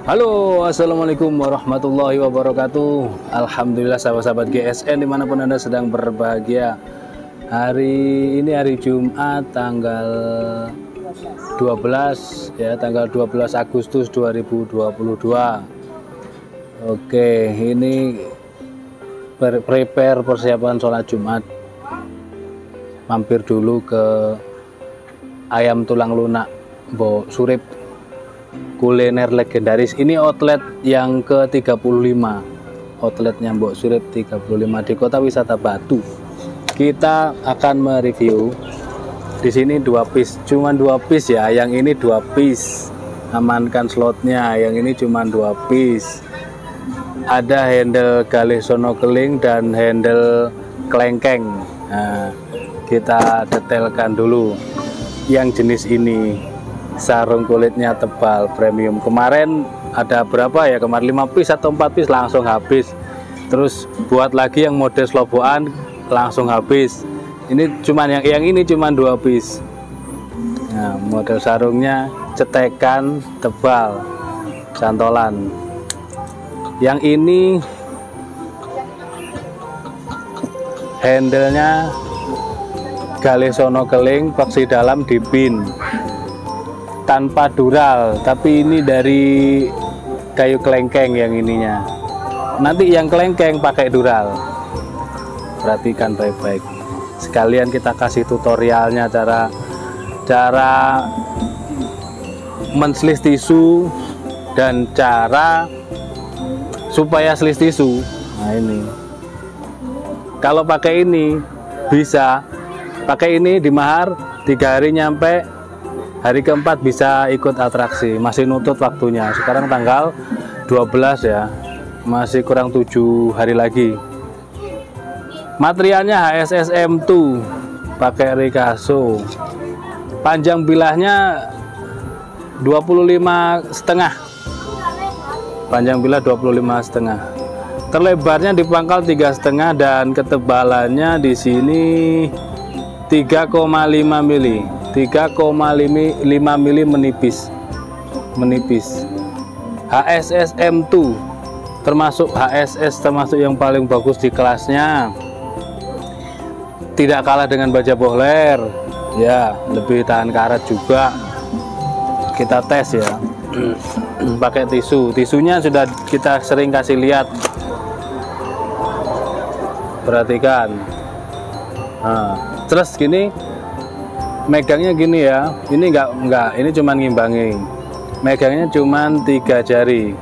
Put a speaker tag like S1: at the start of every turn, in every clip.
S1: Halo, assalamualaikum warahmatullahi wabarakatuh. Alhamdulillah sahabat-sahabat GSN dimanapun Anda sedang berbahagia. Hari ini hari Jumat tanggal 12 ya, tanggal 12 Agustus 2022. Oke, ini prepare persiapan sholat Jumat. Mampir dulu ke Ayam Tulang Lunak Mbok Surip, kuliner legendaris. Ini outlet yang ke-35, outletnya Mbok Surip 35 di Kota Wisata Batu. Kita akan mereview di sini 2 piece, cuma 2 piece ya. Yang ini 2 piece, amankan slotnya. Yang ini cuma 2 piece. Ada handle galih sono keling dan handle kelengkeng. Nah, kita detailkan dulu yang jenis ini. Sarung kulitnya tebal premium. Kemarin ada berapa ya, kemarin 5 piece atau 4 piece langsung habis. Terus buat lagi yang model sloboan langsung habis. Ini cuman yang ini cuman 2 piece. Nah, model sarungnya cetekan tebal, cantolan. Yang ini handle-nya galih sono keling, paksi dalam dipin, tanpa dural, tapi ini dari kayu kelengkeng yang ininya. Nanti yang kelengkeng pakai dural. Perhatikan baik-baik. Sekalian kita kasih tutorialnya cara menslis tisu dan cara supaya slis tisu. Nah, ini. Kalau pakai ini bisa pakai ini di mahar 3 hari nyampe, hari keempat bisa ikut atraksi. Masih nutut waktunya. Sekarang tanggal 12 ya, masih kurang 7 hari lagi. Materialnya HSSM2, pakai Ricasso. Panjang bilahnya 25,5. Panjang bilah 25,5. Terlebarnya di pangkal 3,5 dan ketebalannya di sini 3,5 mili. 3,5 mili menipis. HSS M2 termasuk HSS, termasuk yang paling bagus di kelasnya, tidak kalah dengan baja bohler ya, lebih tahan karat juga. Kita tes ya pakai tisunya sudah kita sering kasih lihat, perhatikan. Nah, terus gini megangnya gini ya, ini enggak ini cuman ngimbangi, megangnya cuman 3 jari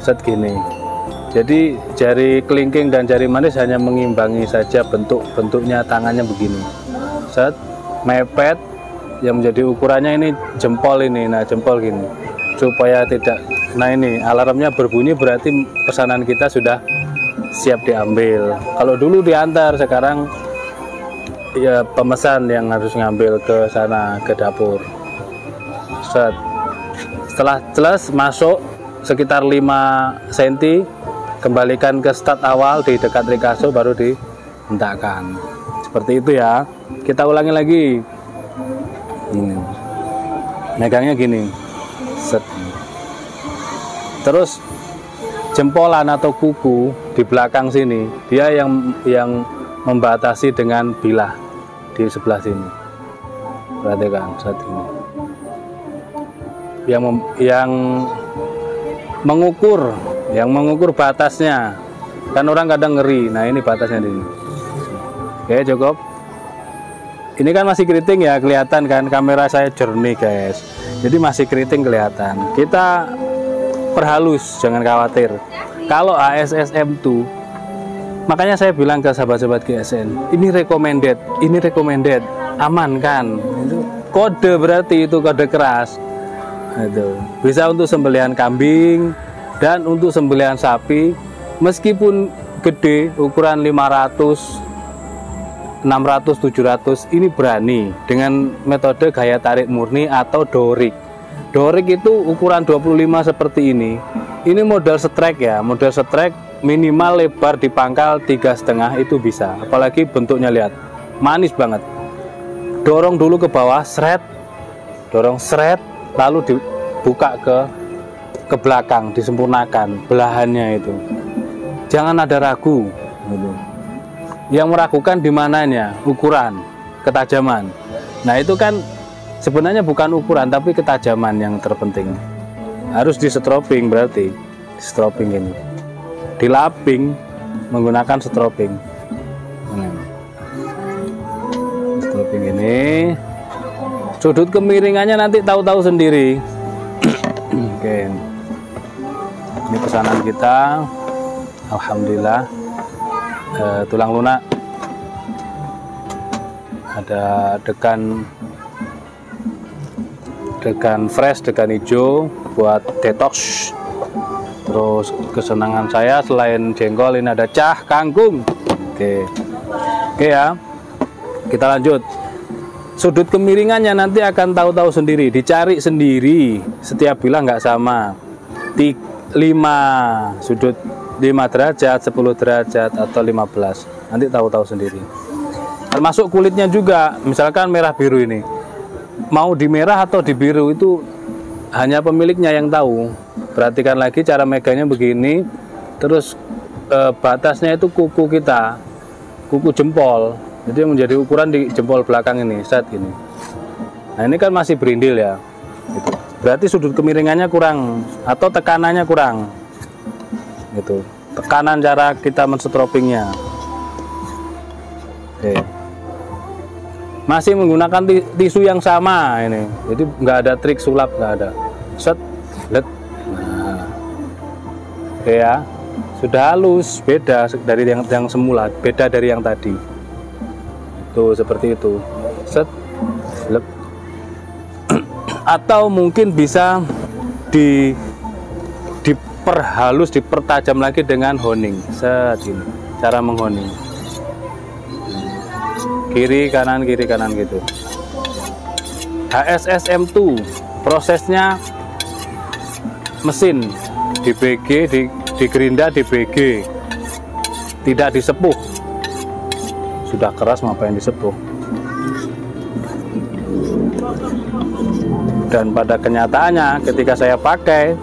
S1: set gini. Jadi jari kelingking dan jari manis hanya mengimbangi saja, bentuknya tangannya begini set, mepet. Yang menjadi ukurannya ini jempol ini, nah jempol gini supaya tidak, nah ini alarmnya berbunyi berarti pesanan kita sudah siap diambil. Kalau dulu diantar, sekarang ya pemesan yang harus ngambil ke sana, ke dapur set. Setelah jelas masuk sekitar 5 cm, kembalikan ke start awal di dekat rikaso, baru dihentakkan seperti itu ya. Kita ulangi lagi, ini megangnya gini set. Terus jempolan atau kuku di belakang sini, dia yang membatasi dengan bilah di sebelah sini, perhatikan saat ini yang mengukur batasnya, kan orang kadang ngeri. Nah ini batasnya di sini. Oke, cukup. Ini kan masih keriting ya, kelihatan kan, kamera saya jernih guys, jadi masih keriting kelihatan. Kita perhalus, jangan khawatir. Kalau HSS M2, makanya saya bilang ke sahabat-sahabat GSN, ini recommended, aman kan? Itu kode, berarti itu kode keras. Itu bisa untuk sembelihan kambing dan untuk sembelihan sapi, meskipun gede ukuran 500, 600, 700, ini berani dengan metode gaya tarik murni atau dorik. Dorik itu ukuran 25 seperti ini. Ini model strike ya, model strike minimal lebar di pangkal 3,5 itu bisa. Apalagi bentuknya lihat, manis banget. Dorong dulu ke bawah, seret, dorong seret, lalu dibuka ke belakang, disempurnakan belahannya itu. Jangan ada ragu gitu. Yang meragukan di mananya, ukuran, ketajaman. Nah itu kan sebenarnya bukan ukuran tapi ketajaman yang terpenting. Harus di stroping, berarti di stroping ini, dilaping menggunakan stroping. Stroping ini, sudut kemiringannya nanti tahu-tahu sendiri. Oke, ini pesanan kita, alhamdulillah. Tulang lunak, ada degan fresh, degan hijau buat detox. Terus kesenangan saya selain jengkol ini ada cah kangkung. Oke ya, kita lanjut. Sudut kemiringannya nanti akan tahu-tahu sendiri, dicari sendiri. Setiap bilah nggak sama, 5 sudut, 5 derajat, 10 derajat, atau 15, nanti tahu-tahu sendiri. Termasuk kulitnya juga, misalkan merah biru ini, mau di merah atau di biru itu hanya pemiliknya yang tahu. Perhatikan lagi cara megangnya begini, terus batasnya itu kuku kita, kuku jempol, jadi menjadi ukuran di jempol belakang ini, saat ini. Nah ini kan masih berindil ya, gitu. Berarti sudut kemiringannya kurang atau tekanannya kurang. Gitu, tekanan cara kita menstropingnya. Oke. Masih menggunakan tisu yang sama ini, jadi nggak ada trik sulap, nggak ada. Set, let. Nah. Oke ya, sudah halus, beda dari yang semula, beda dari yang tadi. Tuh seperti itu. Set, let. Atau mungkin bisa diperhalus, dipertajam lagi dengan honing. Set ini, cara menghoning. Kiri kanan gitu. HSS M2 prosesnya mesin di BG, di gerinda di BG, tidak disepuh. Sudah keras ngapain disepuh. Dan pada kenyataannya ketika saya pakai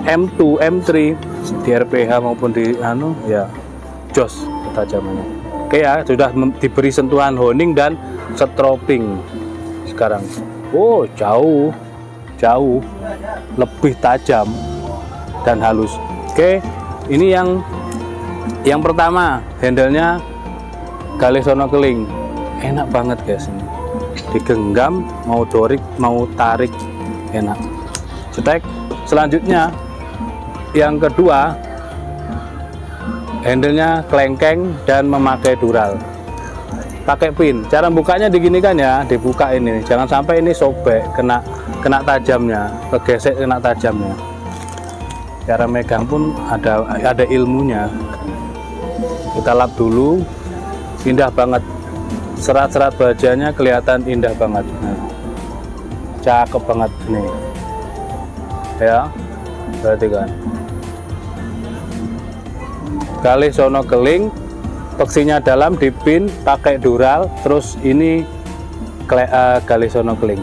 S1: M2, M3 di RPH maupun di ya jos ketajamannya. Oke ya, sudah diberi sentuhan honing dan strobing sekarang. Oh, jauh lebih tajam dan halus. Oke, ini yang pertama, handlenya Galesono keling, enak banget guys ini. Digenggam, mau dorik, mau tarik, enak. Cetek. Selanjutnya, yang kedua, handlenya kelengkeng dan memakai dural. Pakai pin. Cara bukanya diginikan ya, dibuka ini. Jangan sampai ini sobek, kena tajamnya, kegesek kena tajamnya. Cara megang pun ada ilmunya. Kita lap dulu, indah banget. Serat-serat bajanya kelihatan indah banget. Nah, cakep banget nih. Ya, perhatikan. Galesono keling, peksinya dalam, dipin, pakai dural, terus ini Galesono keling.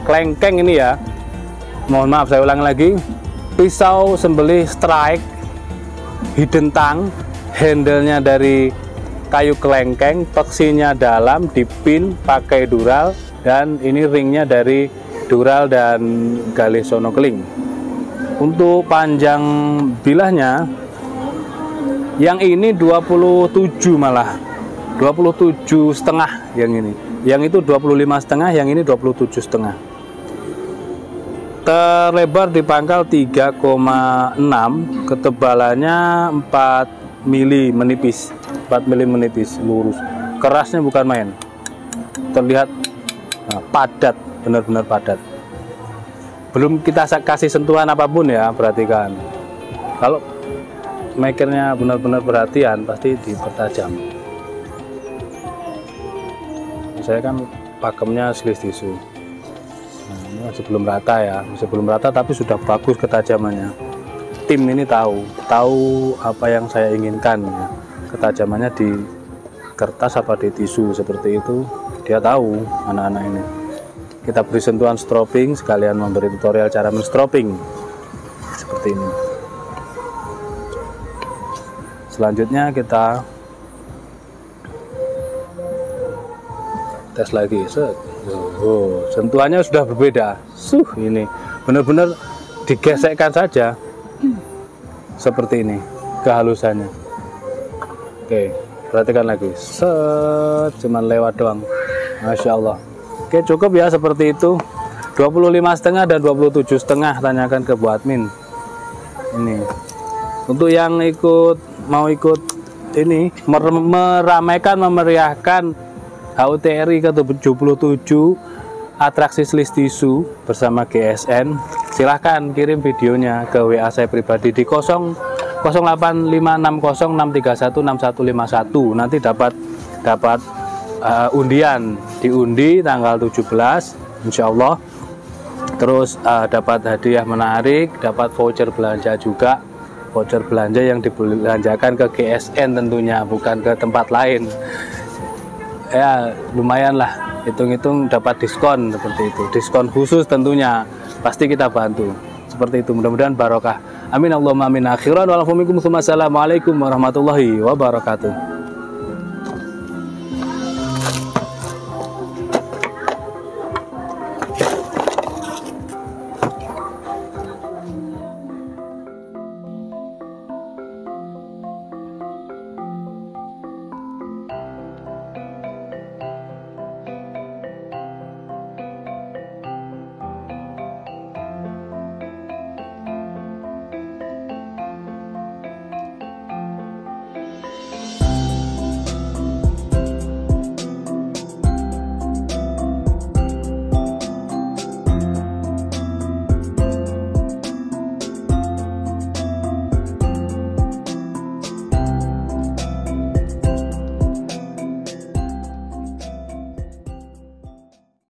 S1: Kelengkeng ini ya. Mohon maaf saya ulang lagi. Pisau sembelih strike hidden tang, handlenya dari kayu kelengkeng, peksinya dalam, dipin, pakai dural, dan ini ringnya dari dural dan Galesono keling. Untuk panjang bilahnya, yang ini 27 malah, 27,5 yang ini. Yang itu 25,5, yang ini 27,5. Terlebar di pangkal 3,6, ketebalannya 4 mili menipis, 4 mili menipis, lurus. Kerasnya bukan main. Terlihat padat, benar-benar padat. Belum kita kasih sentuhan apapun ya, perhatikan. Kalau makernya benar-benar perhatian, pasti dipertajam. Saya kan pakemnya sleeve tisu. Nah, ini masih belum rata ya, masih belum rata tapi sudah bagus ketajamannya. Tim ini tahu apa yang saya inginkan ya. Ketajamannya di kertas apa di tisu seperti itu, dia tahu anak-anak ini. Kita beri sentuhan strobing sekalian memberi tutorial cara menstrobing seperti ini. Selanjutnya kita tes lagi. Oh, sentuhannya sudah berbeda. Ini benar-benar digesekkan saja. Seperti ini kehalusannya. Oke, perhatikan lagi. Cuman lewat doang. Masya Allah. Oke, cukup ya seperti itu. 25,5 dan 27,5, tanyakan ke Bu Admin. Ini untuk yang mau ikut ini meramaikan, memeriahkan HUT RI ke-77 atraksi sleeve tisu bersama GSN. Silahkan kirim videonya ke WA saya pribadi di 085606316151. Nanti dapat undian, diundi tanggal 17 Insya Allah. Terus dapat hadiah menarik, dapat voucher belanja juga. Voucher belanja yang dibelanjakan ke GSN tentunya, bukan ke tempat lain. Ya lumayan lah, hitung-hitung dapat diskon seperti itu, diskon khusus tentunya, pasti kita bantu seperti itu. Mudah-mudahan barokah, amin Allahumma amin. Akhiran walafumikum, assalamualaikum warahmatullahi wabarakatuh.